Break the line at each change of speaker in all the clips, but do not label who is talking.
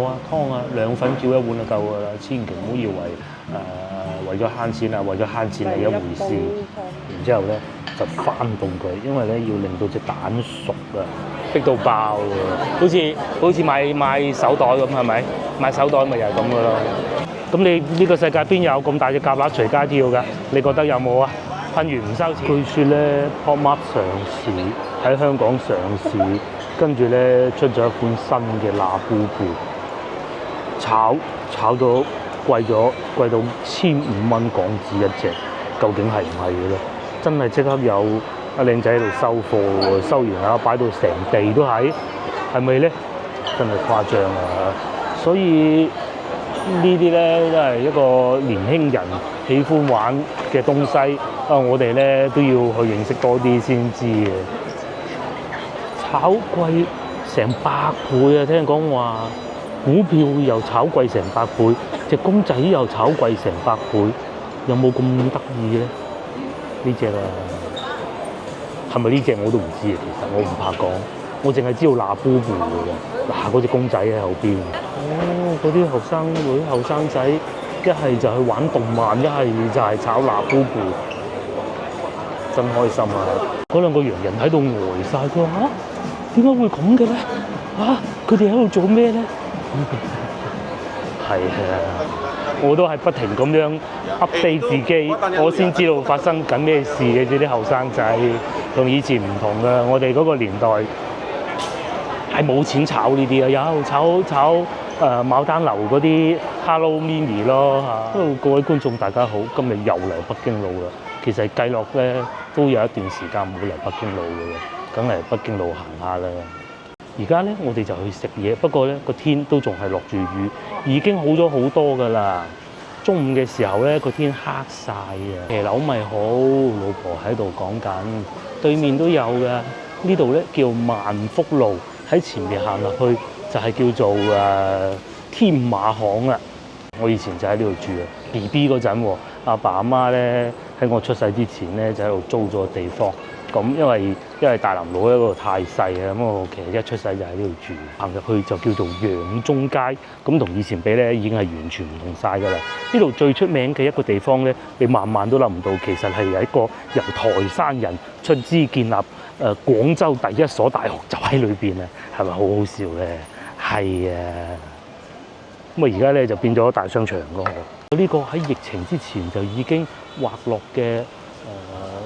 啊，湯啊，涼粉叫一碗就夠噶啦，千祈唔好以為為咗慳錢啊，為咗慳錢係一回事。然之後咧就翻凍佢，因為咧要令到隻蛋熟啊，逼到爆啊！好似買手袋咁係咪？買手袋咪又係咁噶咯。咁你呢個世界邊有咁大隻蛤乸隨街跳㗎？你覺得有冇啊？噴完唔收錢。據說咧 Pop-Mart 上市喺香港上市，跟住咧出咗一款新嘅辣菇貝，炒咗貴到1500蚊港紙一隻，究竟係唔係嘅咧？真係即刻有阿靚仔喺度收貨喎，收完啊擺到成地都係咪咧？真係誇張啊！所以呢啲咧都係一個年輕人喜歡玩嘅東西，我哋咧都要去認識多啲先知嘅。炒貴成百倍啊！聽講話股票又炒貴成百倍，隻公仔又炒貴成百倍，有冇咁得意咧？呢隻啊，係咪呢隻我都唔知啊！其實我唔怕講，我淨係知道辣菇貝嘅喎。嗱，嗰隻公仔喺後邊。哦，嗰啲後生女、後生仔，一係就去玩動漫，一係就係炒辣菇貝，真開心啊！嗰兩個洋人喺度呆晒，佢話嚇點解會咁嘅咧？佢哋喺度做咩咧？係啊！我都係不停咁樣 update 自己，我先知道發生緊咩事嘅。啲後生仔同以前唔同㗎，我哋嗰個年代係冇錢炒呢啲啊，有炒牡丹樓嗰啲 Hello Mini 咯嚇。各位觀眾大家好，今日又嚟北京路啦。其實計落咧都有一段時間冇嚟北京路嘅啦，梗係北京路行下啦。而家咧，我哋就去食嘢，不過咧個天都仲係落住雨，已經好咗好多噶啦。中午嘅時候咧，個天黑晒啊，騎樓咪好，老婆喺度講緊，對面都有噶。呢度咧叫萬福路，喺前面行落去就係叫做天馬行啊。我以前就喺呢度住啊 ，BB 嗰陣，阿爸阿媽咧喺我出世之前咧就喺度租咗個地方。咁因為大南路咧嗰度太細啊，咁我其實一出世就喺呢度住，行入去就叫做楊中街，咁同以前比咧已經係完全唔同晒㗎啦。呢度最出名嘅一個地方咧，你萬萬都諗唔到，其實係一個由台山人出資建立廣州第一所大學就喺裏邊啊，係咪好好笑咧？係啊，咁啊而家咧就變咗大商場嗰個。呢個喺疫情之前就已經畫落嘅。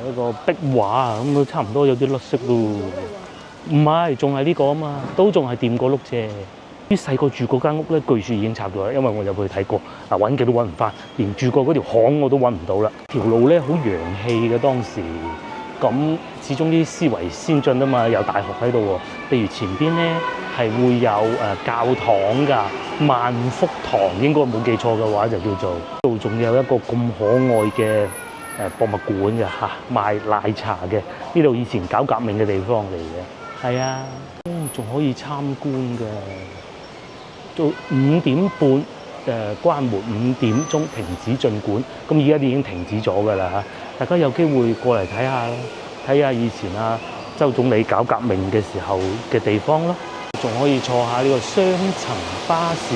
一個壁畫啊，咁都差唔多有啲甩色咯。唔係，仲係呢個啊嘛，都仲係掂過碌啫。啲細個住嗰間屋咧，據說已經拆咗啦，因為我入去睇過，揾極都揾唔翻，連住過嗰條巷我都揾唔到啦。條路咧好洋氣嘅當時，咁始終啲思維先進啊嘛，有大學喺度喎。譬如前邊咧係會有教堂㗎，萬福堂應該冇記錯嘅話就叫做。度仲有一個咁可愛嘅博物館嘅嚇，賣奶茶嘅。呢度以前搞革命嘅地方嚟嘅。係啊，仲可以參觀嘅。到5點半關門，5點鐘停止進館。咁而家已經停止咗㗎啦嚇，大家有機會過嚟睇下咯，睇下以前周總理搞革命嘅時候嘅地方咯。仲可以坐下呢個雙層巴士，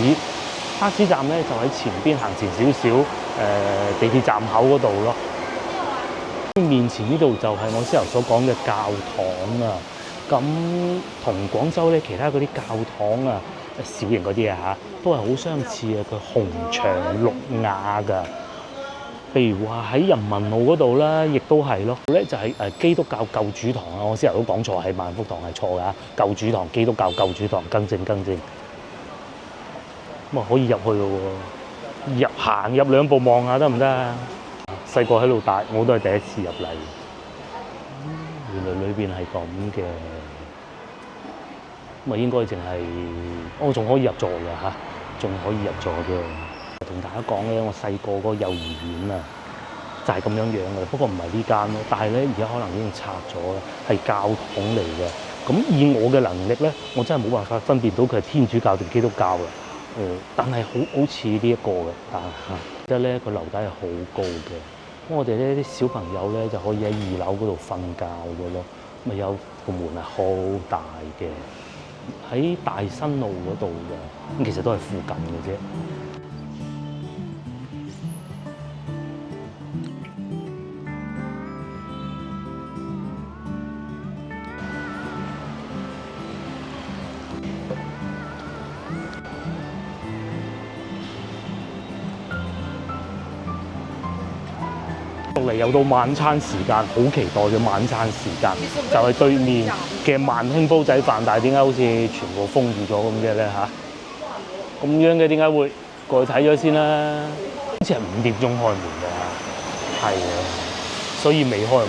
巴士站咧就喺前邊行前少少，地鐵站口嗰度咯。面前呢度就係我先頭所講嘅教堂啊，咁同廣州咧其他嗰啲教堂啊，小型嗰啲啊嚇，都係好相似啊，佢紅牆綠瓦㗎。譬如話喺人民路嗰度啦，亦都係咯。咧就係基督教救主堂啊，我先頭都講錯，係萬福堂係錯㗎，救主堂基督教救主堂，更正。咁啊可以入去咯喎，行入2步望下得唔得啊？細個喺度大，我都係第一次入嚟。原來裏邊係咁嘅，咁啊應該淨係我仲可以入座㗎嚇，仲可以入座嘅。同大家講咧，我細個嗰個幼兒園啊，就係咁樣樣嘅，不過唔係呢間咯。但係咧，而家可能已經拆咗啦，係教堂嚟嘅。咁以我嘅能力咧，我真係冇辦法分辨到佢係天主教定基督教啦。但係好似呢一個嘅，但係即係咧，佢樓底係好高嘅。咁我哋咧啲小朋友咧就可以喺2樓嗰度瞓覺嘅咯。咪有個門係好大嘅，喺大新路嗰度嘅，咁其實都係附近嘅啫。落嚟又到晚餐時間，好期待嘅晚餐時間，就係對面嘅萬興煲仔飯，但係點解好似全部封住咗咁嘅咧嚇？咁樣嘅點解會過去睇咗先啦？好似係5點鐘開門㗎，係啊，所以未開門，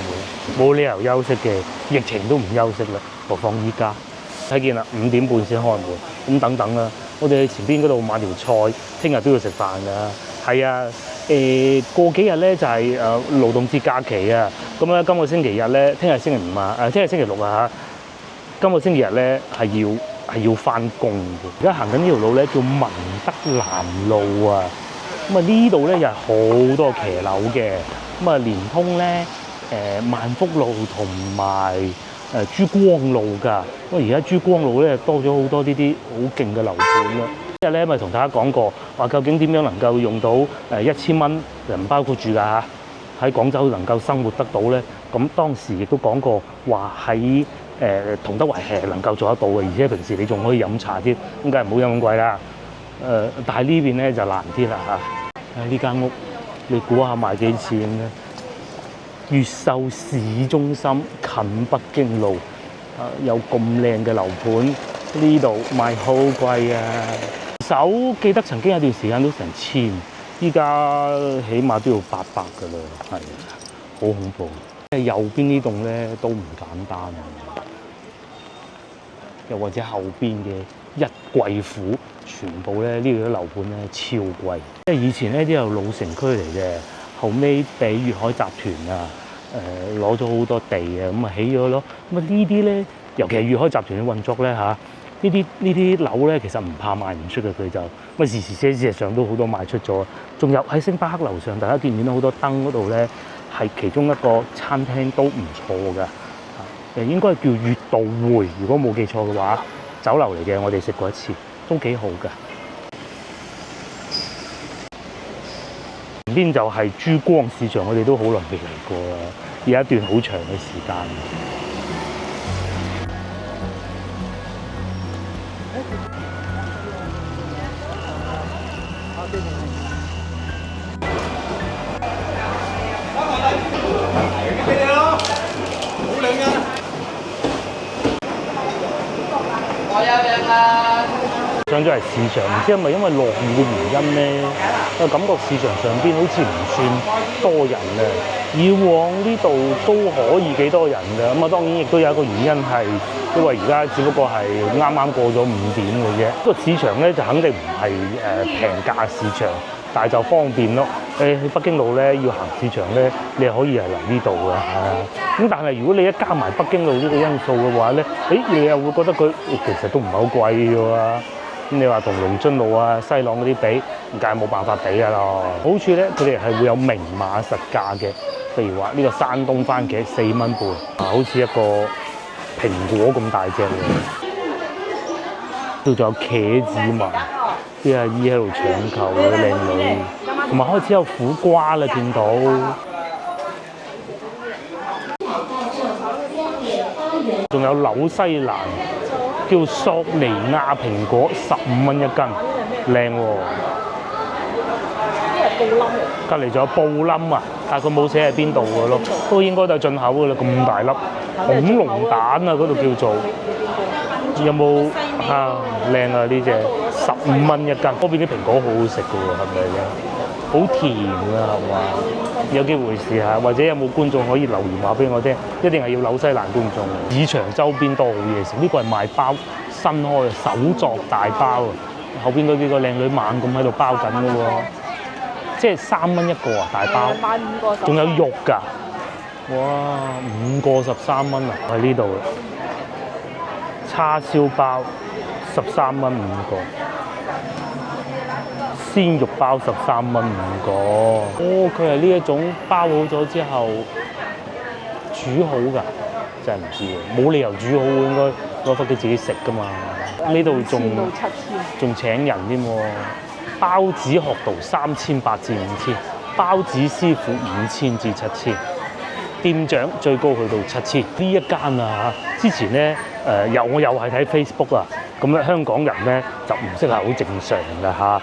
冇理由休息嘅，疫情都唔休息啦，何況依家睇見啦，5點半先開門，咁等等啦，我哋去前邊嗰度買條菜，聽日都要食飯㗎，係啊。過幾日咧就係勞動節假期啊，咁咧今個星期日咧，聽日星期5啊，聽日星期6啊嚇，今個星期日咧係要翻工嘅。而家行緊呢條路咧叫文德南路啊，咁啊呢度咧又係好多騎樓嘅，咁啊連通咧萬福路同埋珠光路㗎，咁而家珠光路咧多咗好多呢啲好勁嘅樓盤啦。今日咧咪同大家講過，話究竟點樣能夠用到1000蚊，唔包括住㗎嚇，喺廣州能夠生活得到咧？咁當時亦都講過話喺同德圍係能夠做得到嘅，而且平時你仲可以飲茶添，咁梗係唔好飲咁貴啦。但係呢邊咧就難啲啦嚇。呢間屋你估下賣幾錢咧？越秀市中心近北京路，有咁靚嘅樓盤，呢度賣好貴啊！手記得曾經有段時間都成1000，依家起碼都要800㗎啦，係好恐怖。右邊呢棟咧都唔簡單啊，又或者後邊嘅一貴府，全部咧呢度啲樓盤咧超貴。即係以前呢啲係老城區嚟嘅，後尾俾粵海集團啊攞咗好多地啊，咁啊起咗咯。咁啊呢啲咧，尤其係粵海集團嘅運作咧嚇。呢啲樓咧，其實唔怕賣唔出嘅，佢就咁事實上都好多賣出咗。仲有喺星巴克樓上，大家見唔見到好多燈嗰度咧，係其中一個餐廳都唔錯㗎。應該叫悅道匯，如果冇記錯嘅話，酒樓嚟嘅，我哋食過一次，都幾好㗎。前邊就係珠光市場，我哋都好耐未嚟過啦，有一段好長嘅時間。上咗嚟市場，唔知係咪因為落雨嘅原因咧，我感覺市場上邊好似唔算多人啊。以往呢度都可以幾多人㗎，咁啊當然亦都有一個原因係因為而家只不過係啱啱過咗5點嘅啫。個市場咧就肯定唔係平價市場，但係就方便咯。去北京路咧要行市場咧，你係可以係嚟呢度㗎嚇。咁但係如果你一加埋北京路呢個因素嘅話咧，你又會覺得佢其實都唔係好貴嘅喎。咁你話同龍津路啊、西朗嗰啲比，梗係冇辦法比㗎咯。好處咧，佢哋係會有明碼實價嘅。譬如話呢個山東番茄4蚊半，好似一個蘋果咁大隻嘅。都仲有茄子賣，啲阿姨喺度搶購嗰啲靚女，同埋開始有苦瓜啦，見到。仲有紐西蘭叫索尼亞蘋果，15蚊一斤，靚喎。隔離仲有布冧啊，但係佢冇寫喺邊度嘅咯，都應該都係進口嘅啦，咁大粒恐龍蛋啊，嗰度叫做。有冇啊？靚啊！呢隻15蚊一斤，嗰邊啲蘋果好好食嘅喎，係咪咧？好甜啊，係嘛？有機會試下，或者有冇觀眾可以留言話俾我聽？一定係要紐西蘭觀眾。市場周邊多好嘢食，呢個係賣包新開嘅手作大包啊！後邊嗰幾個靚女猛咁喺度包緊嘅喎，即係3蚊一個啊，大包。買5個。仲有肉㗎，哇！5個13蚊啊，喺呢度。叉燒包13蚊5個，鮮肉包13蚊5個。哦，佢係呢一種包好咗之後煮好㗎，真係唔知喎，冇理由煮好，應該攞翻屋企自己食噶嘛。呢度仲請人添喎，包子學徒3800至5000，包子師傅5000至7000，店長最高去到7000。呢一間啊，之前咧我又係睇 Facebook 啊，咁咧香港人咧就唔識係好正常㗎嚇。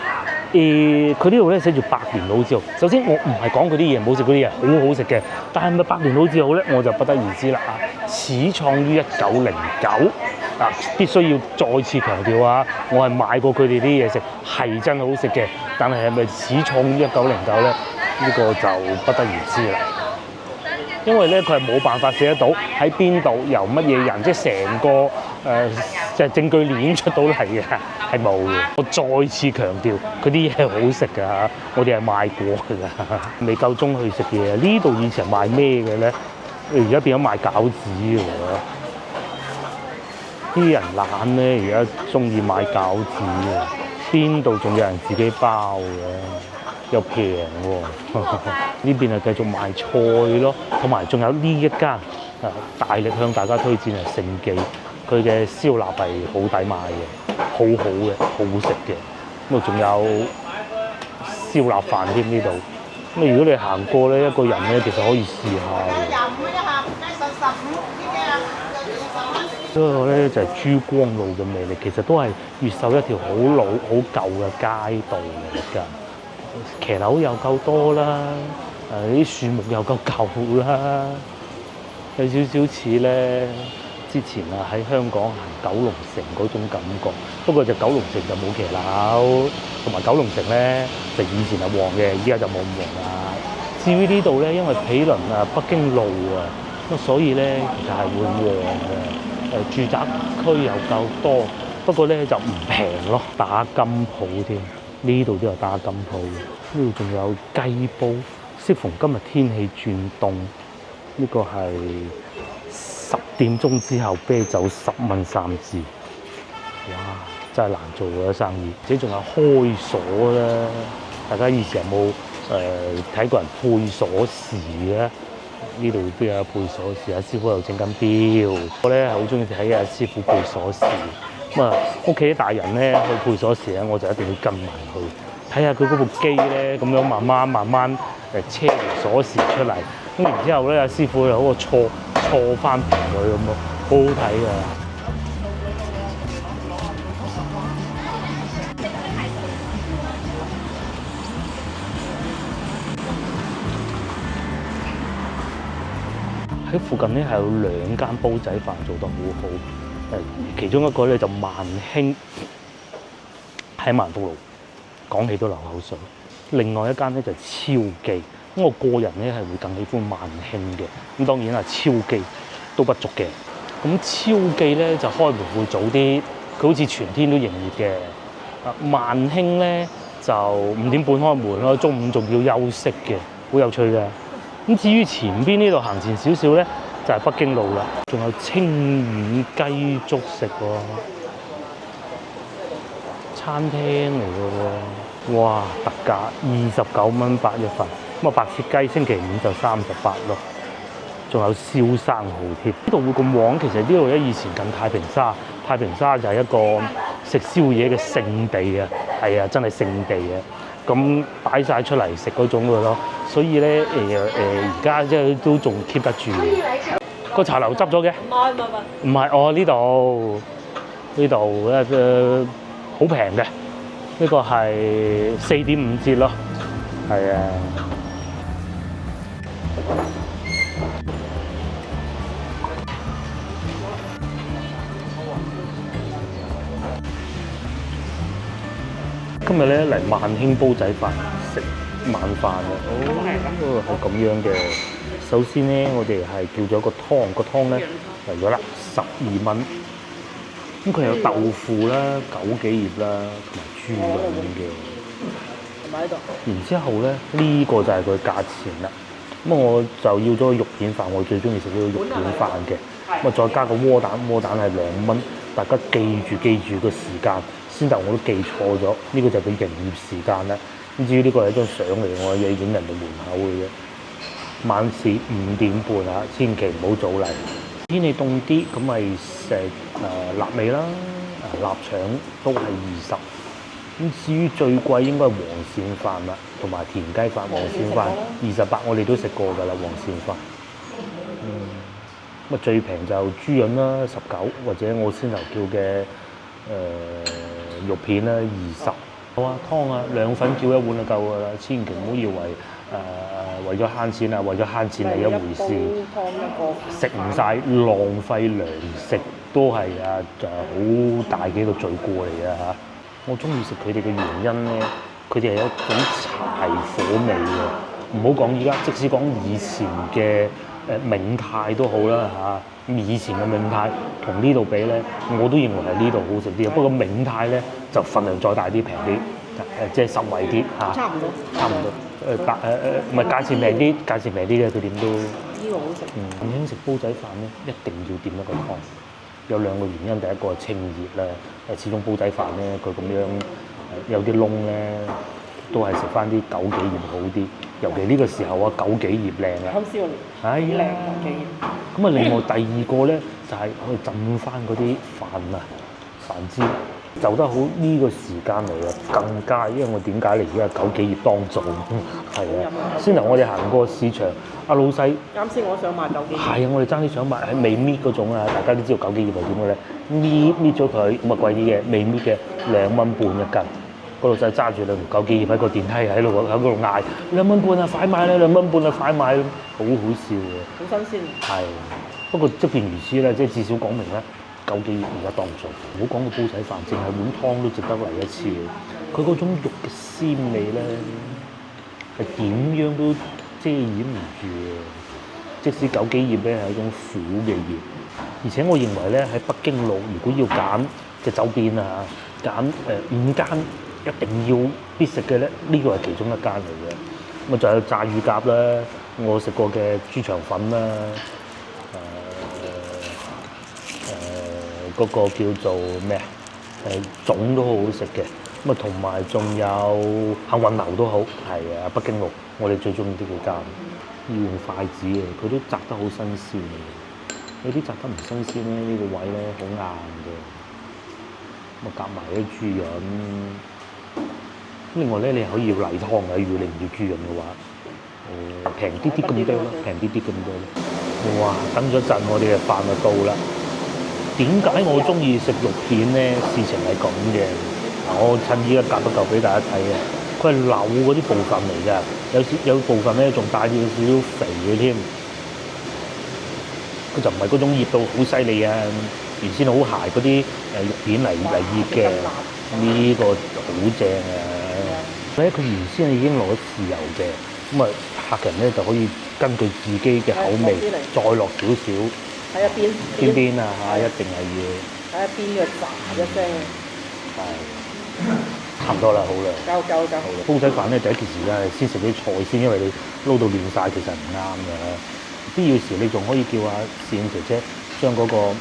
佢呢度咧寫住百年老字號。首先我唔係講佢啲嘢唔好食，嗰啲嘢好好食嘅，但係咪百年老字號咧我就不得而知啦啊！始創於1909啊，必須要再次強調啊！我係買過佢哋啲嘢食，係真係好食嘅，但係係咪始創於1909咧？呢個就不得而知啦。因為咧佢係冇辦法寫得到喺邊度由乜嘢人，即係成個即係證據鏈出到嚟嘅，係冇嘅。我再次強調，佢啲嘢係好食㗎嚇，我哋係賣過㗎，未夠鐘去食嘢。呢度以前賣咩嘅咧？而家變咗賣餃子㗎喎。啲人懶咧，而家中意買餃子啊！邊度仲有人自己包嘅？又平喎。呢邊係繼續賣菜咯，同埋仲有呢一間大力向大家推薦係聖記，佢嘅燒臘係好抵買嘅，好好嘅，好食嘅。咁啊，仲有燒臘飯添呢度。咁如果你行過咧，一個人咧其實可以試下。25一盒，雞腎15呢啲啊。呢個咧就係珠江路嘅魅力，其實都係越秀一條好老好舊嘅街道嚟㗎。騎樓又夠多啦，啲樹木又夠舊啦，有少少似咧之前啊喺香港行九龍城嗰種感覺。不過就九龍城就冇騎樓，同埋九龍城咧就以前係旺嘅，依家就冇咁旺啦。至於呢度咧，因為毗鄰北京路啊，咁所以咧其實係會旺嘅。住宅區又夠多，不過咧就唔平咯，打金鋪添。呢度都有打金鋪，呢度仲有雞煲。適逢今日天氣轉凍，呢個係10點鐘之後啤酒10蚊3支，哇！真係難做嘅生意。而且仲有開鎖啦，大家以前有冇睇過人配鎖匙咧？呢度都有配鎖匙，阿師傅又整緊錶。我咧係好中意睇阿師傅配鎖匙。咁啊，屋企啲大人咧去配鎖匙咧，我就一定要跟埋去睇下佢嗰部機咧，咁樣慢慢車條鎖匙出嚟。咁然之後咧，阿師傅又嗰個錯翻平佢咁咯，好好睇㗎。喺附近咧係有2間煲仔飯做得好好。其中一個咧就萬興喺萬福路，講起都流口水。另外一間咧就超記，咁我個人咧係會更喜歡萬興嘅。咁當然啊，超記都不足嘅。咁超記咧就開門會早啲，佢好似全天都營業嘅。萬興咧就5點半開門咯，中午仲要休息嘅，好有趣嘅。咁至於前邊呢度行前少少咧，就係北京路啦，仲有清遠雞粥食喎，餐廳嚟嘅喎，哇！特價29蚊8一份，咁啊白切雞星期5就38咯，仲有燒生蠔添。呢度會咁旺，其實呢度咧以前近太平沙，太平沙就係一個食宵夜嘅聖地啊，係啊，真係聖地啊！咁擺晒出嚟食嗰種嘅咯，所以咧而家即係都仲 keep 得住。個茶樓執咗嘅？唔係，哦呢度好平嘅，呢個係4.5折咯，係啊。今日咧嚟萬興煲仔飯食晚飯啊！哦，係咁樣嘅。首先咧，我哋係叫咗個湯，個湯咧嚟咗啦12蚊。咁佢有豆腐啦、枸杞葉啦，同埋豬膶嘅。喺度。然之後咧，呢個就係佢價錢啦。咁我就要咗個肉片飯，我最中意食呢個肉片飯嘅。咁啊，再加個窩蛋，窩蛋係2蚊。大家記住個時間，先頭我都記錯咗，呢個就係佢營業時間啦。咁至於呢個係一張相嚟，我影人哋門口嘅啫。晚市5點半啊，千祈唔好早嚟。天氣凍啲，咁咪食臘味啦，臘腸都係20。咁至於最貴應該係黃鱔飯啦，同埋田雞飯。黃鱔飯28，我哋都食過㗎啦，黃鱔飯。咁最平就豬潤啦19，或者我先頭叫嘅肉片啦20。好啊，湯啊2粉叫一碗就夠㗎啦，千祈唔好以為為咗慳錢啊，為咗慳錢係一回事，食唔晒浪費糧食都係好大嘅一個罪過嚟嘅嚇。我中意食佢哋嘅原因咧，佢哋係一種柴火味嘅。唔好講依家，即使講以前嘅銘泰都好啦嚇。咁以前嘅銘泰同呢度比咧，我都認為係呢度好食啲。不過銘泰咧就份量再大啲，平啲，即係實惠啲嚇。差唔多。唔係價錢平啲，價錢平啲嘅佢點都。呢個好食。咁興食煲仔飯咧，一定要點一個湯。有2個原因，第一個係清熱啦，始終煲仔飯咧佢咁樣有啲窿咧，都係食翻啲枸杞葉好啲。尤其呢個時候啊，枸杞葉靚啊。好少。係啊。靚枸杞葉。咁啊，另外第2個咧就係可以浸翻嗰啲飯啊，飯汁。就得好呢個時間嚟啊，更加，因為我點解嚟？而家枸杞葉當造，係啊。先頭我哋行過市場，阿老細啱先我想買枸杞葉，係啊，我哋爭啲想買係未搣嗰種啊，大家都知道枸杞葉係點嘅咧，搣咗佢咁啊貴啲嘅，未搣嘅2蚊半一斤。個老細揸住2條枸杞葉喺個電梯喺嗰度嗌2蚊半啊，快買啦！2蚊半啊，快買！好好笑嘅，好新鮮。係，不過即便如此咧，即係至少講明咧。枸杞葉而家當造，唔好講個煲仔飯，淨係碗湯都值得嚟一次。佢嗰種肉嘅鮮味咧，係點樣都遮掩唔住嘅。即使枸杞葉咧係一種苦嘅葉，而且我認為咧喺北京路，如果要揀嘅酒店啊，揀5間一定要必食嘅咧，呢個係其中一間嚟嘅。咁啊，仲有炸乳鴿啦，我食過嘅豬腸粉啦。嗰個叫做咩啊？粽都好好食嘅，咁啊同埋仲有幸運樓都好，係啊，北京路我哋最中意呢幾間。要用筷子嘅，佢都摘得好新鮮嘅。有啲摘得唔新鮮咧，呢個位咧好硬嘅。咁啊夾埋啲豬潤。另外咧，你可以要例湯嘅，如果你唔要豬潤嘅話，平啲啲咁多咯，平啲啲咁多咯。哇！等咗陣，我哋嘅飯就到啦。點解我中意食肉片咧？事情係咁嘅。我趁依家夾一嚿俾大家睇啊！佢係柳嗰啲部分嚟㗎，有部分咧仲帶住少少肥嘅添。佢就唔係嗰種醃到好犀利啊！原先好鞋嗰啲肉片嚟醃嘅，呢個好正啊！咧佢原先已經落咗豉油嘅，咁啊客人咧就可以根據自己嘅口味再落少少。睇下邊啊嚇，一定係要睇下邊嘅炸一聲。係，差唔多啦，好啦。夠。煲仔飯咧，第一件事咧係先食啲菜先，因為你撈到亂晒，其實唔啱嘅。必要時你仲可以叫阿侍應姐姐將個煲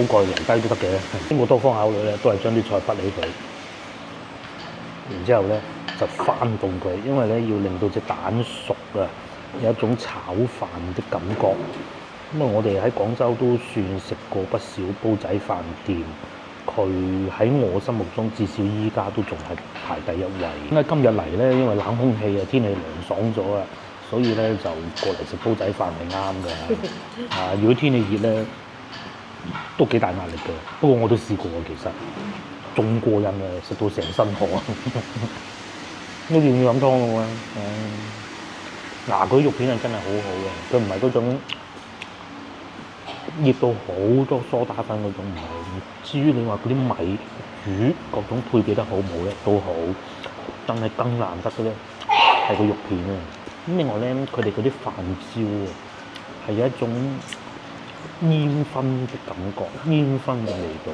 蓋留低都得嘅。經過多方考慮咧，都係將啲菜畢起佢，然之後咧就翻動佢，因為咧要令到隻蛋熟啊，有一種炒飯的感覺。咁啊，我哋喺廣州都算食過不少煲仔飯店，佢喺我心目中至少依家都仲係排第1位。點解今日嚟咧？因為冷空氣啊，天氣涼爽咗啊，所以咧就過嚟食煲仔飯係啱嘅。如果天氣熱咧，都幾大壓力嘅。不過我都試過啊，其實仲過癮啊，食到成身汗。都要飲湯嘅喎。嗱，佢肉片係真係好好嘅，佢唔係嗰種醃到好多梳打粉嗰種，唔係。至於你話嗰啲米、魚各種配備得好唔好咧，都好。但係更難得嘅咧係個肉片啊。咁另外咧，佢哋嗰啲飯焦啊，係有一種煙燻嘅感覺，煙燻嘅味道。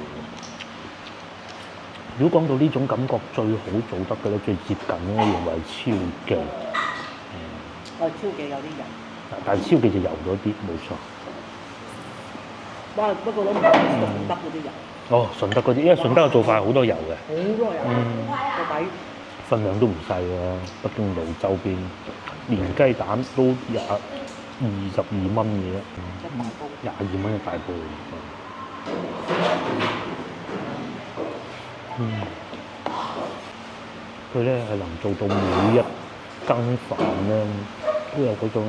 如果講到呢種感覺最好做得嘅咧，最接近咧，認為超記。超記有啲油，但係超記就油咗啲，冇錯。不過都唔係順德嗰啲油。哦，順德嗰啲，因為順德嘅做法係好多油嘅。好多油，個底。份量都唔細喎，北京路周邊連雞蛋都22蚊嘅，22蚊嘅大煲。佢咧係能做到每一羹飯咧都有嗰種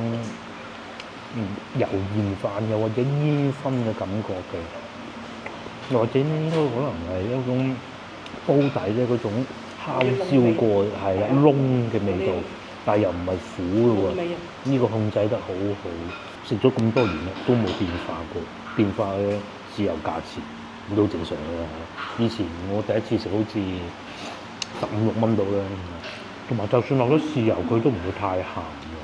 油鹽飯又或者煙燻嘅感覺嘅，或者應該可能係一種煲底咧嗰種烤燒過係啦燶嘅味道，但係又唔係苦嘅喎，呢個控制得好好。食咗咁多年咧都冇變化過，變化咧只有價錢，咁都正常嘅。以前我第一次食好似15-16蚊到啦，同埋就算落咗豉油，佢都唔會太鹹嘅。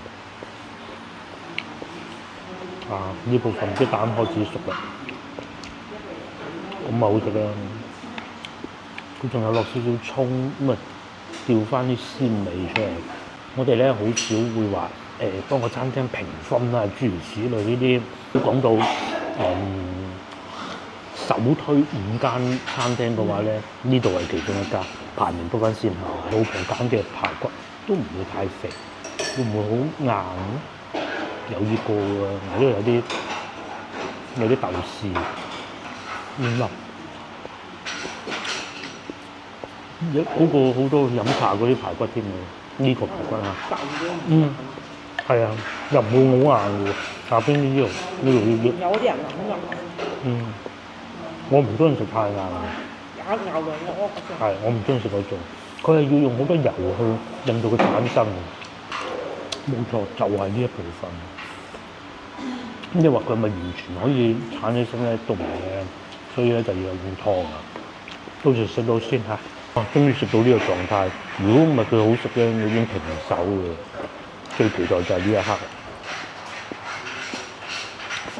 呢部分啲蛋開始熟啦，咁啊好食啦。佢仲有落少少葱，咁啊調翻啲鮮味出嚟。我哋咧好少會話幫個餐廳評分啊，諸如此類呢啲。都講到首推5間餐廳嘅話咧，呢度係其中一間，排名不分先後。老婆揀嘅排骨都唔會太肥，會唔會好硬咧？有呢個喎，因為有啲豆豉，嗰個好多飲茶嗰啲排骨添喎，呢個排骨啊，係啊，又唔會好硬嘅喎，下邊呢啲肉，呢度
有啲人肯硬。
我唔中意食太硬。
咬兩個蚵嗰種。
係，我唔中意食嗰種，佢係要用好多油去令到佢產生嘅。冇錯，就係呢一部分。咁你話佢係咪完全可以產起身咧？都唔係嘅，所以咧就要有碗湯啊。到時食到先嚇。終於食到呢個狀態。如果唔係佢好食咧，我已經停手嘅。最期待就係呢一刻。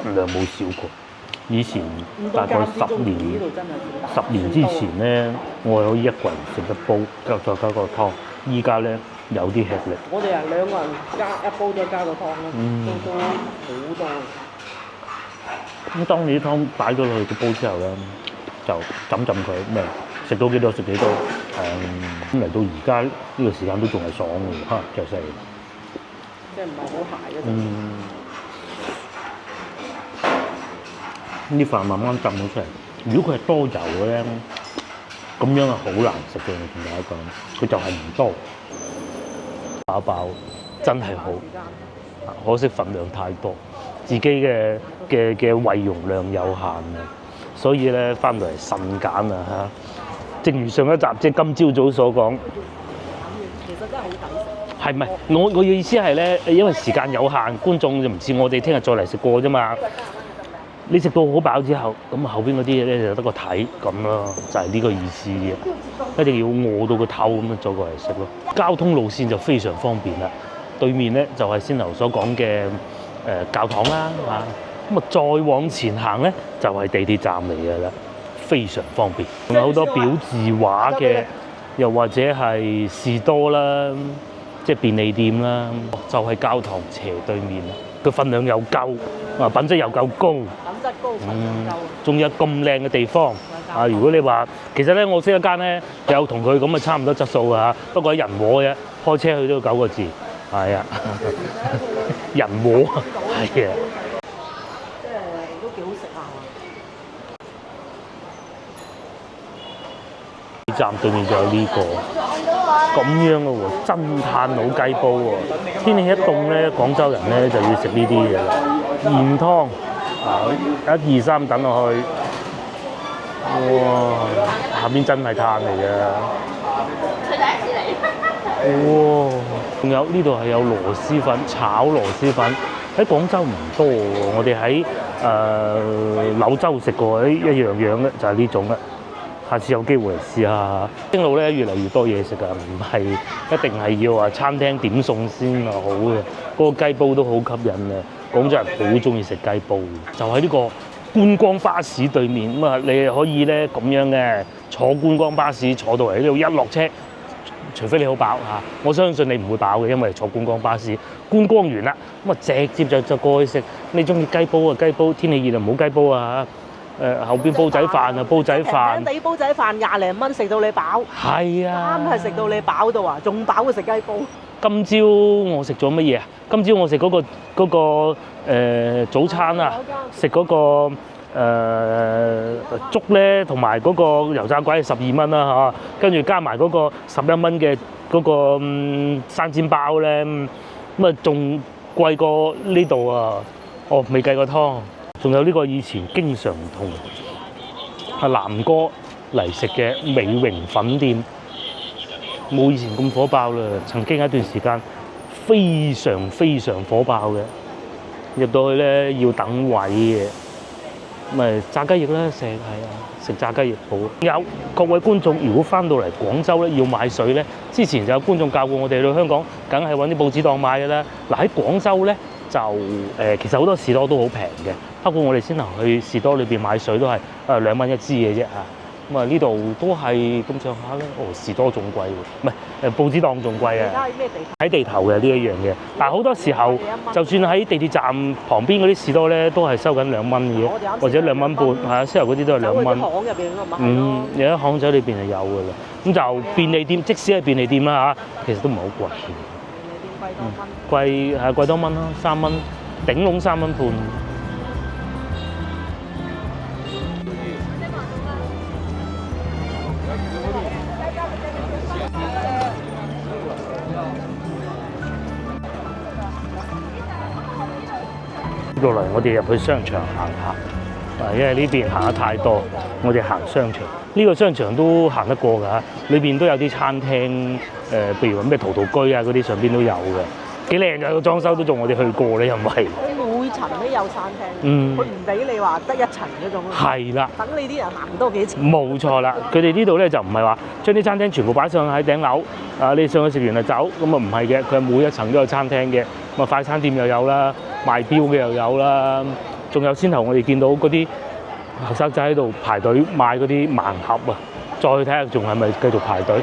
份量冇少過。以前大概10年之前咧，我可以一個人食一煲，再加個湯。依家咧有啲吃力。
我哋係2個人加一煲，再加個湯咯，都好多。
咁當你啲湯擺咗落去個煲之後咧，就浸佢，咩食到幾多食幾多。咁嚟到而家呢個時間都仲係爽嘅嚇，就犀利。
即係唔係好鞋嗰
啲飯慢慢浸到出嚟。如果佢係多油嘅咧，咁樣係好難食嘅。我同大家講，佢就係唔多，飽飽真係好。可惜份量太多，自己嘅胃容量有限啊，所以咧翻到嚟慎揀啊嚇。正如上一集即係今朝早所講，
其實真係好抵食。
係咪？我嘅意思係咧，因為時間有限，觀眾就唔似我哋聽日再嚟食過啫嘛。你食到好飽之後，咁後邊嗰啲嘢咧就得個睇咁咯，就係呢個意思嘅。一定要餓到個頭咁樣再過嚟食咯。交通路線就非常方便啦。對面咧就係先頭所講嘅教堂啦嚇。咁啊再往前行咧就係地鐵站嚟㗎啦，非常方便。仲有好多標字畫嘅，又或者係士多啦，即係便利店啦，就係教堂斜對面啦。佢份量又夠，品質又夠高。
品質高，份量夠。
仲有咁靚嘅地方啊！如果你話，其實咧我識一間咧有同佢咁啊差唔多質素嘅嚇，不過喺人和嘅，開車去都要9個字，係啊，人和係啊。
即係都幾好食下
喎。站對面就有呢個咁樣嘅喎，偵探老雞煲喎。天氣一凍咧，廣州人咧就要食呢啲嘢啦。鹽湯1、2、3等落去，哇！下邊真係炭嚟嘅。佢第一次嚟。哇！仲有呢度係有螺絲粉，炒螺絲粉喺廣州唔多喎。我哋喺柳州食過一樣樣嘅，就係呢種啦。下次有機會嚟試下。星路咧越嚟越多嘢食㗎，唔係一定係要話餐廳點餸先好嘅。嗰個雞煲都好吸引嘅，廣州人好中意食雞煲。就喺呢個觀光巴士對面咁啊，你可以咧咁樣嘅坐觀光巴士坐到嚟呢度，一落車，除非你好飽嚇，我相信你唔會飽嘅，因為坐觀光巴士觀光完啦，咁啊直接就過去食。你中意雞煲啊，雞煲，天氣熱就唔好雞煲啊。後邊煲仔飯啊，煲仔飯，
平地煲仔飯20零蚊食到你飽，
係啊，
啱係食到你飽到啊，仲飽過食雞煲。
今朝我食咗乜嘢啊？今朝我食嗰個早餐啊，食嗰個粥咧，同埋嗰個油炸鬼係12蚊啦嚇，跟住加埋嗰個11蚊嘅嗰個生煎包咧，咁啊仲貴過呢度啊！哦，未計個湯，仲有呢個以前經常同阿南哥嚟食嘅美榮粉店，冇以前咁火爆啦。曾經有一段時間非常火爆嘅，入到去咧要等位嘅。咪炸雞翼啦，食炸雞翼好。有各位觀眾，如果翻到嚟廣州咧要買水咧，之前就有觀眾教過我哋去香港，梗係揾啲報紙檔買嘅啦。嗱喺廣州咧就其實好多士多都好平嘅，包括我哋先頭去士多裏邊買水都係2蚊一支嘅啫嚇。咁啊呢度都係咁上下啦。哦，士多仲貴喎，唔係報紙檔仲貴啊。喺地頭嘅呢一樣嘢，但係好多時候，就算喺地鐵站旁邊嗰啲士多咧，都係收緊2蚊嘅，或者2蚊半，係啊，西油嗰啲都係2蚊。
行入邊咁啊，
有啲巷仔裏邊係有㗎啦。咁就便利店，即使係便利店啦嚇，其實都唔係好貴。便利店貴多蚊。貴多蚊啦，3蚊，頂籠3蚊半。過嚟，我哋入去商場行下，因為呢邊行得太多，我哋行商場。呢個商場都行得過㗎，裏邊都有啲餐廳，譬如話咩陶居啊嗰啲上邊都有嘅，幾靚㗎，個裝修都仲我哋去過咧，因為
每層都有餐廳，佢唔俾你話得一層嗰種。係
啦，
等你啲人行多幾層。
冇錯啦，佢哋呢度咧就唔係話將啲餐廳全部擺上喺頂樓，你上去食完就走，咁啊唔係嘅，佢係每一層都有餐廳嘅，咁啊快餐店又有啦。賣錶嘅又有啦，仲有先頭我哋見到嗰啲後生仔喺度排隊買嗰啲盲盒啊，再去睇下仲係咪繼續排隊？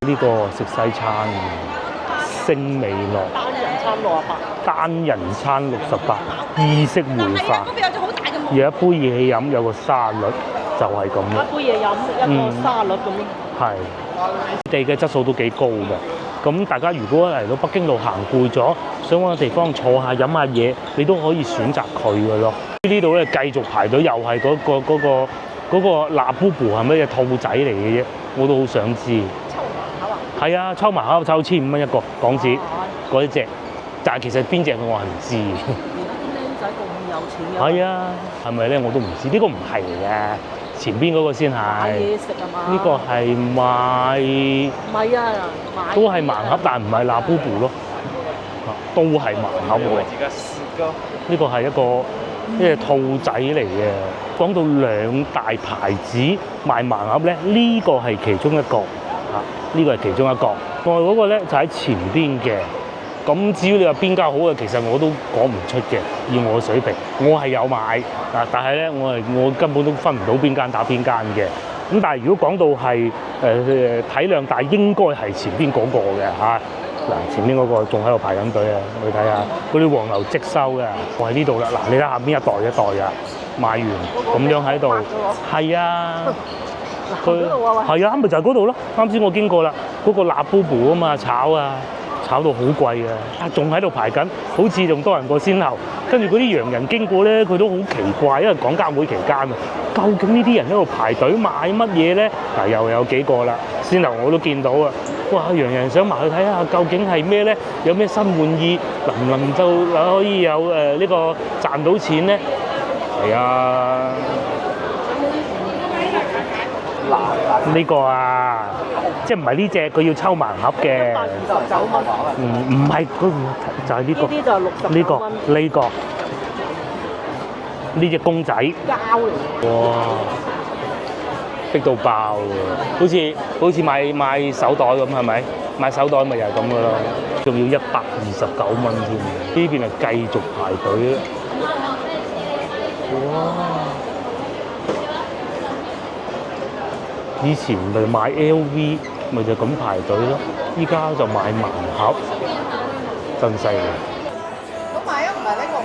呢個食西餐嘅星美樂，單人餐68，意式燴飯，有一杯嘢飲，有個沙律，就係咁咯。
一杯嘢飲，一個沙律咁咯。
係，地嘅質素都幾高嘅。咁大家如果嚟到北京路行攰咗，想揾個地方坐下飲下嘢，你都可以選擇佢嘅咯。呢度咧繼續排隊，又係嗰個辣布布係乜嘢兔仔嚟嘅啫，我都好想知。
抽盲盒啊？
係啊，抽盲盒抽15蚊一個港紙，嗰一隻，但係其實邊隻我係唔知。而家啲僆仔咁有錢嘅。係啊，係咪咧？我都唔知，呢個唔係嘅。前邊嗰個先係。買嘢食啊嘛。呢個係買。唔係啊，買。都係盲盒，但唔係辣布布咯。都係盲盒喎。呢個係一個兔仔嚟嘅。講到2大牌子賣盲盒咧，呢個係其中一個。呢個係其中一個。另外嗰個咧就喺前邊嘅。咁至於你話邊間好嘅，其實我都講唔出嘅。以我嘅水平，我係有買嗱，但係咧我根本都分唔到邊間打邊間嘅。咁但係如果講到係體量大，應該係前邊嗰個嘅嚇。嗱，前邊嗰個仲喺度排緊隊啊！去睇下嗰啲黃牛即收嘅，我喺呢度啦。嗱，你睇下邊一袋一袋啊，賣完咁樣喺度，係啊，佢係啊，咪就係嗰度咯。啱先我經過啦，嗰個辣布布啊嘛，炒到好貴啊！仲喺度排緊，好似仲多人過先後。跟住嗰啲洋人經過咧，佢都好奇怪，因為廣交會期間啊，究竟呢啲人喺度排隊買乜嘢咧？嗱，又有幾個啦，先頭我都見到啊！哇，洋人想埋去睇下究竟係咩咧？有咩新玩意？能唔能夠可以有呢個賺到錢咧？係啊！呢個啊，即係唔係呢隻？佢要抽盲盒嘅。129蚊。唔係嗰個，就係呢個。呢啲就69蚊。呢隻公仔。膠嚟嘅。哇！逼到爆喎，好似買手袋咁係咪？買手袋咪又係咁噶咯，仲要129蚊添。呢邊係繼續排隊。哇！以前咪買 LV 咪就咁排隊咯，依家就買盲盒，真犀利。咁買啊，唔係呢個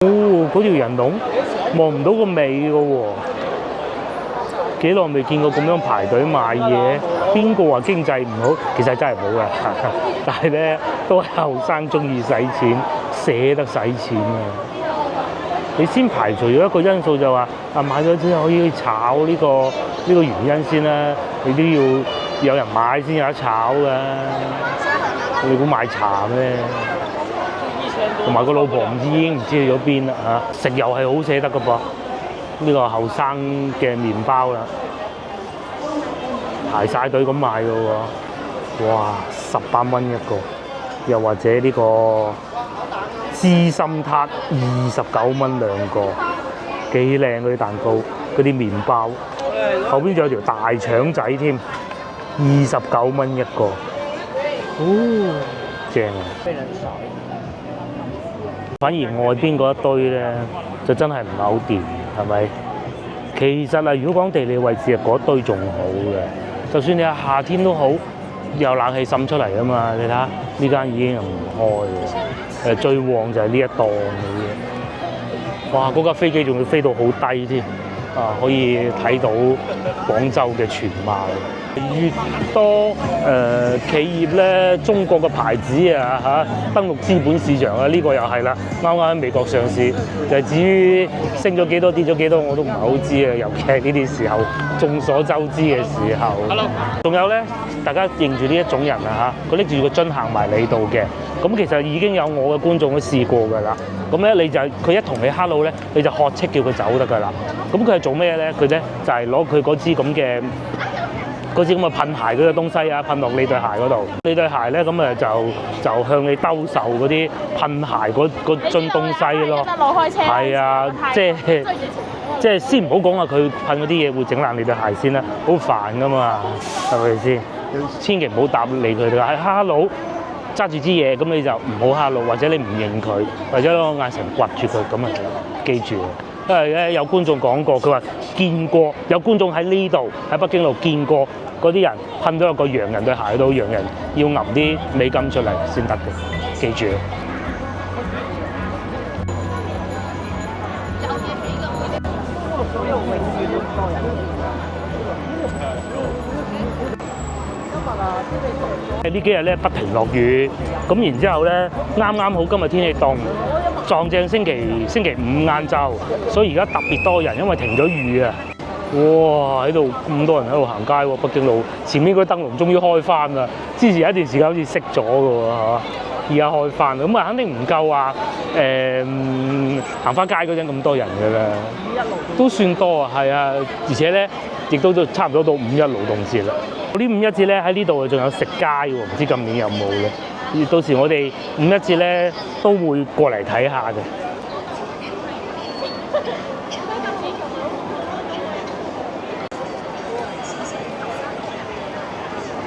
哦，嗰條人龍望唔到個尾嘅喎。幾耐未見過咁樣排隊買嘢？邊個話經濟唔好？其實真係冇嘅，但係咧都係後生中意使錢，捨得使錢啊！你先排除咗一個因素就話買咗之後可以炒呢個原因先啦，你都要有人買先有得炒㗎。你估買茶咩？同埋個老婆已經唔知去咗邊啦嚇，食又係好捨得㗎噃。呢個後生嘅麵包啦，排晒隊咁買㗎喎，哇！18蚊一個，又或者呢個芝心撻29蚊兩個，幾靚嗰啲蛋糕，嗰啲麵包，後邊仲有條大腸仔添，29蚊一個，哦，正啊！反而外邊嗰一堆咧，就真係唔係好掂，係咪？其實啊，如果講地理位置啊，嗰堆仲好嘅，就算你係夏天都好，有冷氣滲出嚟啊嘛。你睇下呢間已經唔開嘅，最旺就係呢一檔嘅嘢。哇！嗰架飛機仲要飛到好低添，可以睇到廣州嘅全貌。越多企業咧，中國嘅牌子啊登陸資本市場啊，呢個又係啦，啱啱喺美國上市，就係至於升咗幾多跌咗幾多我都唔係好知啊，尤其係呢啲時候眾所周知嘅時候。仲有咧，大家認住呢一種人啊嚇，佢拎住個樽行埋你度嘅，咁其實已經有我嘅觀眾都試過㗎啦。咁咧你就佢一同你 hello 咧，你就喝斥叫佢走得㗎啦。咁佢係做咩咧？佢咧就係攞佢嗰支咁嘅噴鞋嗰個東西啊，噴落你對鞋嗰度。你對鞋咧咁就向你兜售嗰啲噴鞋嗰樽東西咯。係啊，即係先唔好講話佢噴嗰啲嘢會整爛你對鞋先啦，好煩噶嘛，係咪先？千祈唔好答理佢哋話係hello，揸住支嘢咁你就唔好hello，或者你唔認佢，或者攞眼神掘住佢咁啊，記住。因為咧有觀眾講過，佢話見過有觀眾喺呢度喺北京路見過嗰啲人噴咗個洋人對鞋度，洋人要揞啲美金出嚟先得嘅，記住。呢幾日咧不停落雨，咁然之後咧啱啱好今日天氣凍，撞正星期五晏晝，所以而家特別多人，因為停咗雨啊！哇，喺度咁多人喺度行街喎，北京路前面嗰啲燈籠終於開翻啦！之前有一段時間好似熄咗嘅喎嚇，而家開翻，咁啊肯定唔夠話行花街嗰陣咁多人嘅啦，都算多啊，係啊，而且咧亦都差唔多到五一勞動節啦。呢五一節咧喺呢度仲有食街喎，唔知今年有冇咧？到時我哋五一節咧都會過嚟睇下嘅。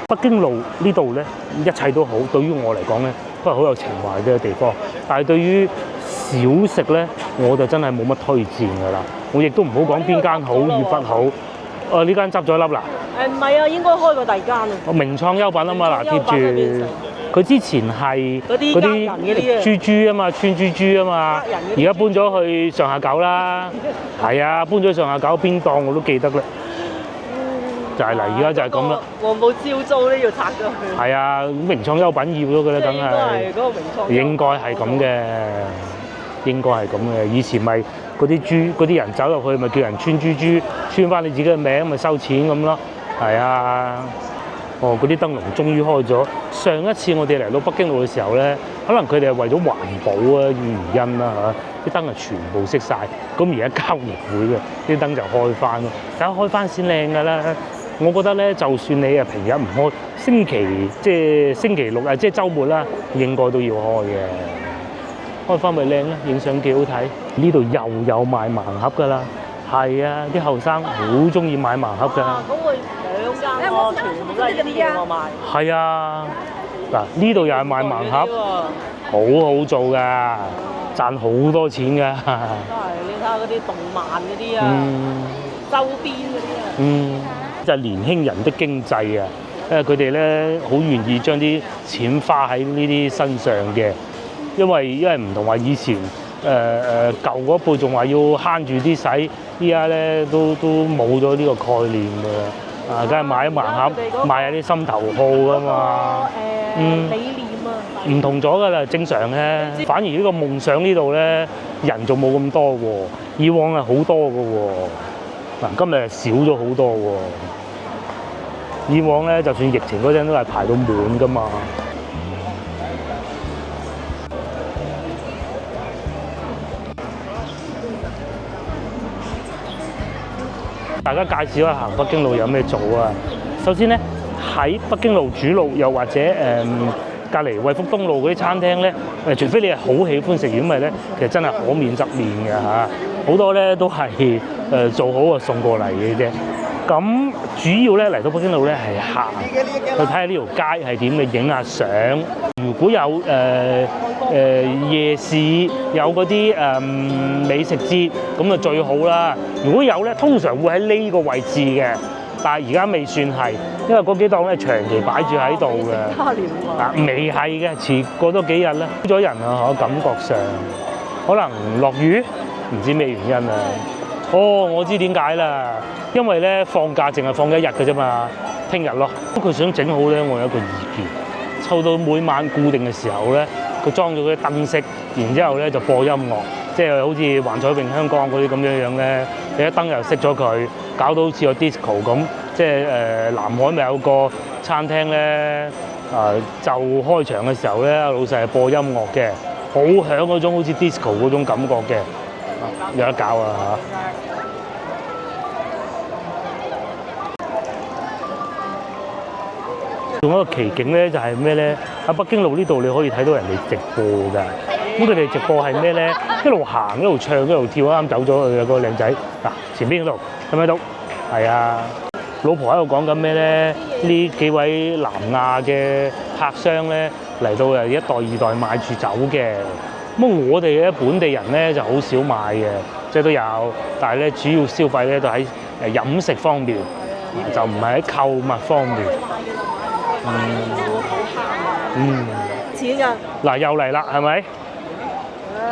北京路呢度咧一切都好，對於我嚟講咧都係好有情懷嘅地方。但係對於小食咧，我就真係冇乜推薦㗎啦。我亦都唔好講邊間好與不好。呢間執咗粒啦。
唔係啊，應該開過第二間啊。
名創優品啊嘛，嗱貼住。佢之前係嗰啲豬豬啊嘛，村豬豬啊嘛，而家搬咗去上下九啦。係啊，搬咗上下九邊檔我都記得啦。就係嚟，而家就係咁啦。
黃埔招租都要拆咗佢。
係啊，名創優品要咗嘅啦，梗係。
嗰個名創。
應該係咁嘅，應該係咁嘅。以前咪嗰啲豬嗰啲人走入去，咪叫人穿豬豬，穿翻你自己嘅名，咪收錢咁咯。係啊。嗰啲燈籠終於開咗。上一次我哋嚟到北京路嘅時候咧，可能佢哋係為咗環保啊原因啦嚇，啲燈係全部熄晒。咁而家交易會嘅啲燈就開翻咯，等下開翻先靚㗎啦。我覺得咧，就算你係平日唔開，星期六啊，即係週末啦，應該都要開嘅。開翻咪靚啦，影相幾好睇。呢度又有賣盲盒㗎啦，係啊，啲後生好中意買盲盒㗎。
兩間喎，全部都係一啲嘢我賣。
係啊，嗱呢度又係賣盲盒，好好做㗎，賺好多錢㗎。真係，
你睇下嗰啲動漫嗰啲啊，周邊嗰啲啊。
就係年輕人的經濟啊！佢哋咧好願意將啲錢花喺呢啲身上嘅，因為唔同話以前舊嗰輩仲話要慳住啲使，依家咧都冇咗呢個概念㗎。啊，梗係買一盲盒，買下啲心頭好㗎嘛。
理念啊，
唔同咗㗎啦，正常嘅。反而呢個夢想呢度咧，人仲冇咁多喎。以往係好多㗎喎，嗱今日少咗好多喎。以往咧，就算疫情嗰陣都係排到滿㗎嘛。大家介紹一下行北京路有咩做啊？首先咧，喺北京路主路又或者隔離惠福東路嗰啲餐廳咧，除非你係好喜歡食，因為咧其實真係可免則免嘅嚇。好多咧都係做好啊送過嚟嘅啫。咁主要咧嚟到北京路咧係行，去睇下呢條街係點嘅，影下相。如果有夜市，有嗰啲美食節，咁就最好啦。如果有咧，通常會喺呢個位置嘅，但係而家未算係，因為嗰幾檔咧長期擺住喺度嘅。啊，未係嘅，遲過多幾日啦。少咗人啊，我感覺上可能落雨，唔知咩原因啊。哦，我知點解啦，因為咧放假淨係放一日嘅啫嘛，聽日咯。不過佢想整好咧，我有一個意見，湊到每晚固定嘅時候咧，佢裝咗嗰啲燈飾，然之後咧就播音樂，即係好似幻彩詠香江嗰啲咁樣樣咧，你一燈又熄咗佢，搞到好似個 disco 咁。即係南海咪有個餐廳咧，就開場嘅時候咧，老細係播音樂嘅，好響嗰種好似 disco 嗰種感覺嘅，有得搞啊嚇！仲有一個奇景咧，就係咩咧？喺北京路呢度你可以睇到人哋直播㗎。咁佢哋直播係咩咧？一路行一路唱一路跳，啱走咗去個靚仔嗱，前邊嗰度睇唔睇到？係啊，老婆喺度講緊咩咧？呢幾位南亞嘅客商咧嚟到誒一代二代買住走嘅。咁我哋嘅本地人咧就好少買嘅，即係都有，但係咧主要消費咧就喺飲食方面，就唔係喺購物方面。錢㗎嗱又嚟啦，係咪？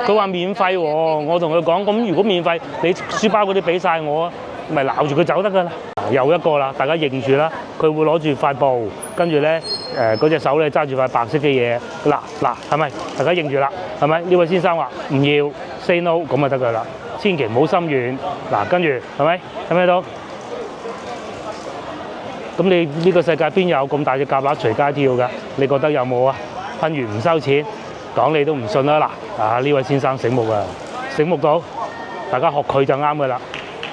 佢話免費喎，我同佢講，咁如果免費，你書包嗰啲俾晒我啊，咪鬧住佢走得㗎啦。又一個啦，大家認住啦，佢會攞住塊布，跟住咧嗰隻手咧揸住塊白色嘅嘢，嗱係咪？大家認住啦，係咪？呢位先生話唔要 say no 咁就得㗎啦，千祈唔好心軟。嗱跟住係咪？睇唔睇到？咁你呢個世界邊有咁大隻蛤乸隨街跳㗎？你覺得有冇啊？噴完唔收錢，講你都唔信啦！嗱，呢位先生醒目啊，醒目到大家學佢就啱㗎啦。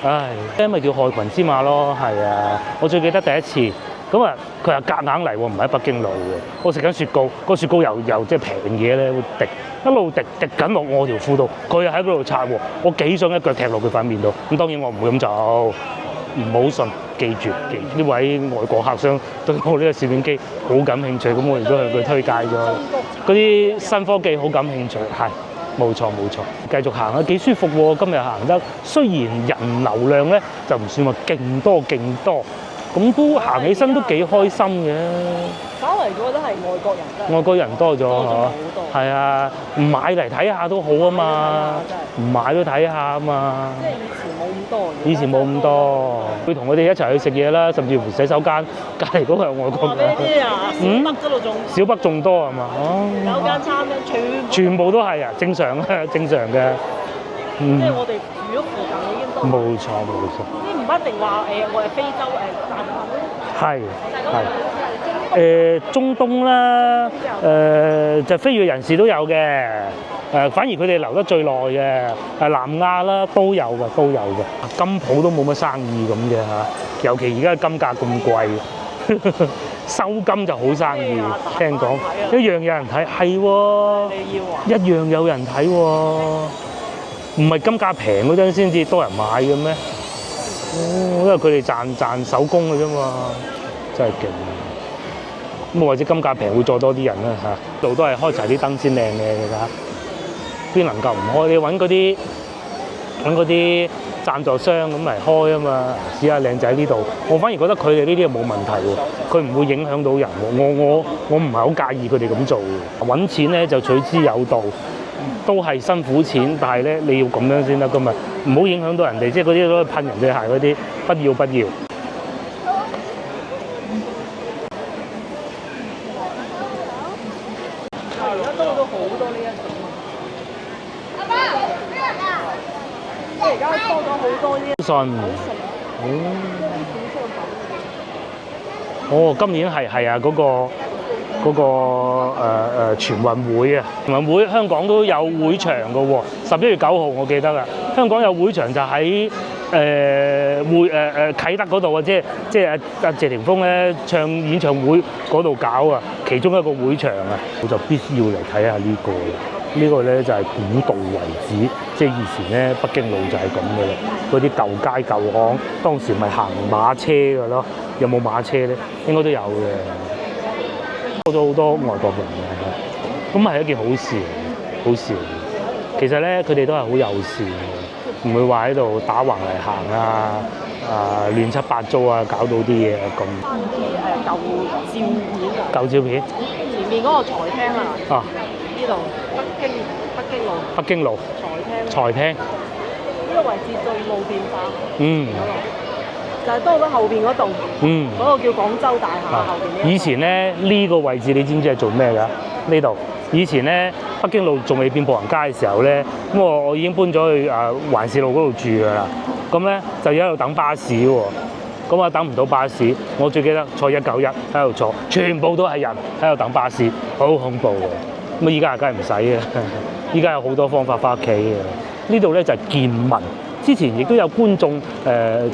唉，因為叫害群之馬咯，係啊！我最記得第一次，咁啊佢係夾硬嚟喎，唔係喺北京路喎。我食緊雪糕，個雪糕又即係平嘢咧，會滴一路滴緊落我條褲度，佢又喺嗰度擦喎。我幾想一腳踢落佢塊面度，咁當然我唔會咁做。唔好信，記住呢位外國客商對我呢個攝影機好感興趣，咁我亦都向佢推介咗嗰啲新科技，好感興趣，係冇錯，繼續行啊，幾舒服喎！今日行得雖然人流量咧就唔算話勁多，咁都行起身都幾開心嘅。
稍為覺得係外國人，
外國人多咗嗬，係啊，唔買嚟睇下都好啊嘛，唔買都睇下啊嘛。
即係
以前冇咁多，會同佢哋一齊去食嘢啦，甚至乎洗手間隔離嗰個係外國人。
小北嗰度仲
小北仲多係嘛？哦，
有間餐廳
全部都係啊，正常嘅。
即係我哋住咗附近已經都
冇錯。
即係唔一定話我係非洲大部分
係中東啦，就非裔人士都有嘅。反而佢哋留得最耐嘅，南亞啦都有嘅。金鋪都冇乜生意咁嘅嚇，尤其而家金價咁貴，收金就好生意。聽講一樣有人睇，係喎，一樣有人睇喎，唔係金價平嗰陣先至多人買嘅咩？因為佢哋賺手工嘅啫嘛，真係勁。咁或者金價平會再多啲人啦嚇，度都係開齊啲燈先靚嘅㗎。邊能夠唔開？你揾嗰啲贊助商咁嚟開啊嘛！試下靚仔呢度，我反而覺得佢哋呢啲又冇問題喎，佢唔會影響到人喎。我唔係好介意佢哋咁做嘅。揾錢咧就取之有道，都係辛苦錢，但係咧你要咁樣先得噶嘛，唔好影響到人哋，即係嗰啲攞去噴人哋鞋嗰啲，不要不要。
而家多咗好多呢一種。阿爸，咩人啊？即係而家多咗好多呢一
信哦，今年係啊，嗰個全運會啊，全運會香港都有會場嘅喎，11月9號我記得啊，香港有會場就喺啟德嗰度啊，即係阿謝霆鋒咧唱演唱會嗰度搞啊，其中一個會場啊，我就必須要嚟睇下呢個啦。呢個咧就係古道遺址，即係以前咧北京路就係咁嘅啦。嗰啲舊街舊巷，當時咪行馬車嘅咯。有冇馬車咧？應該都有嘅。多咗好多外國人嘅，咁係一件好事嚟，好事嚟。其實咧，佢哋都係好友善嘅，唔會話喺度打橫嚟行啊，亂七八糟啊，搞到啲嘢咁。翻啲舊照片啊！舊照片。前面嗰個財廳啊！啊！呢度北京路財廳呢個位置最冇變化。嗯。就係多咗後邊嗰棟。嗯。嗰個叫廣州大廈後邊呢。以前咧呢個位置你知唔知係做咩㗎？呢度以前咧北京路仲未變步行街嘅時候咧，咁我已經搬咗去環市路嗰度住㗎啦。咁咧就喺度等巴士喎。咁啊等唔到巴士，我最記得坐191喺度坐，全部都係人喺度等巴士，好恐怖喎。咁依家梗係唔使嘅，依家有好多方法翻屋企嘅。呢度咧就係健民，之前亦都有觀眾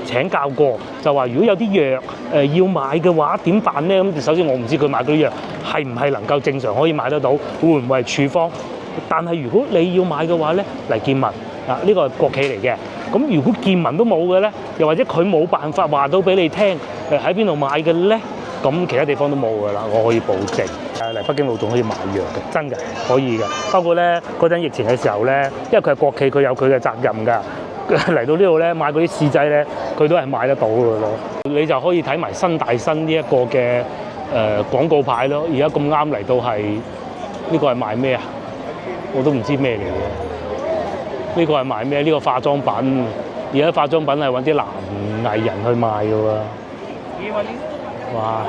請教過，就話如果有啲藥要買嘅話點辦咧？咁首先我唔知佢買嗰啲藥係唔係能夠正常可以買得到，會唔會係處方？但係如果你要買嘅話咧，嚟健民啊，呢個係國企嚟嘅。咁如果健民都冇嘅咧，又或者佢冇辦法話到俾你聽喺邊度買嘅咧？咁其他地方都冇㗎啦，我可以保證。嚟北京路仲可以買藥嘅，真嘅可以嘅。包括咧嗰陣疫情嘅時候咧，因為佢係國企，佢有佢嘅責任㗎。嚟到呢度咧買嗰啲試劑咧，佢都係買得到㗎咯。你就可以睇埋新大新呢一個嘅廣告牌咯。而家咁啱嚟到係呢個係賣咩啊？我都唔知咩嚟嘅。呢個係賣咩？呢個化妝品。而家化妝品係揾啲男藝人去賣㗎喎。哇！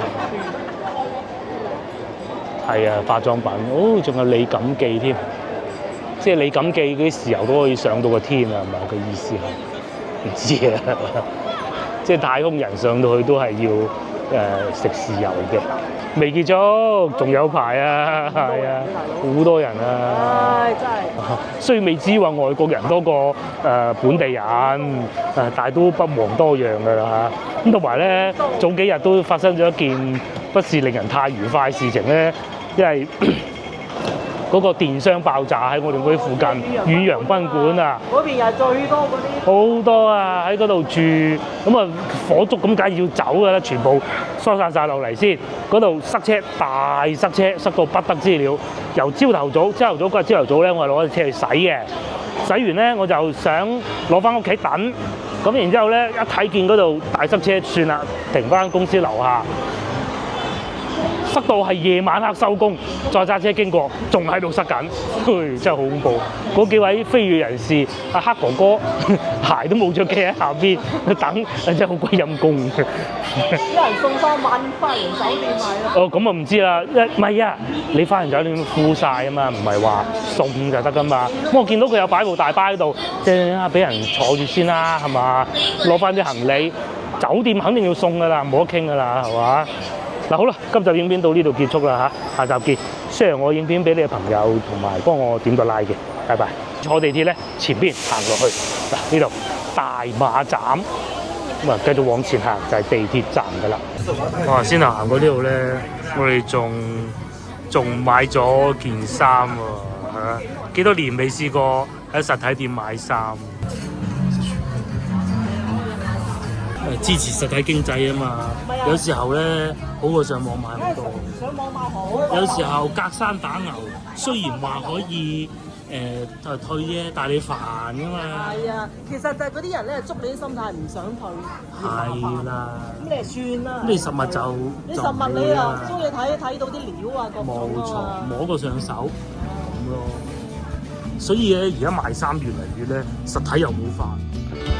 係啊，化妝品，哦，仲有李錦記添，即係李錦記嗰啲豉油都可以上到個天啊，係咪？佢意思係唔知啊，即係太空人上到去都係要食豉油嘅。未結束，仲有排啊，係啊，好多人啊！唉，真係。雖然未知話外國人多過本地人，但係都不遑多讓㗎啦嚇。咁同埋咧，早幾日都發生咗一件不是令人太愉快嘅事情咧，因為嗰個電箱爆炸喺我哋嗰啲附近遠洋賓館啊，嗰邊又係最多嗰啲，好多啊喺嗰度住，咁啊火燭咁梗係要走㗎啦，全部疏散晒落嚟先，嗰度塞車大塞車，塞到不得之了。由朝頭早嗰日朝頭早咧，我係攞隻車去洗嘅，洗完咧我就想攞翻屋企等，咁然之後咧一睇見嗰度大塞車，算啦，停翻公司樓下。塞到係夜晚黑收工，再揸車經過，仲喺度塞緊，真係好恐怖！嗰幾位飛越人士，阿黑哥哥鞋都冇着，企喺下邊等，真係好鬼陰功。有人送翻晚花園酒店買啦。哦，咁啊唔知啦，唔係啊，你花園酒店敷晒啊嘛，唔係話送就得噶嘛。咁我見到佢有擺部大巴喺度，即係俾人坐住先啦，係嘛？攞翻啲行李，酒店肯定要送噶啦，冇得傾噶啦，係嘛？嗱好啦，今集影片到呢度結束啦嚇，下集見。share我影片俾你嘅朋友，同埋幫我點個 like 嘅，拜拜。坐地鐵咧，前邊行落去嗱，呢度大馬站，咁啊繼續往前行就係地鐵站噶啦。哇！先行過呢度咧，我哋仲買咗件衫喎嚇，幾多年未試過喺實體店買衫。支持實體經濟啊嘛，有時候咧好過上網買好多。上網買好。有時候隔山打牛，雖然話可以退啫，但係你煩噶嘛。係啊，其實就係嗰啲人咧，捉你啲心態唔想退。係啦。咁你就算啦。咁你實物就你實物你啊，中意睇到啲料啊，各種啊。冇錯，摸過上手咁咯。所以咧而家賣衫越嚟越咧實體又好快。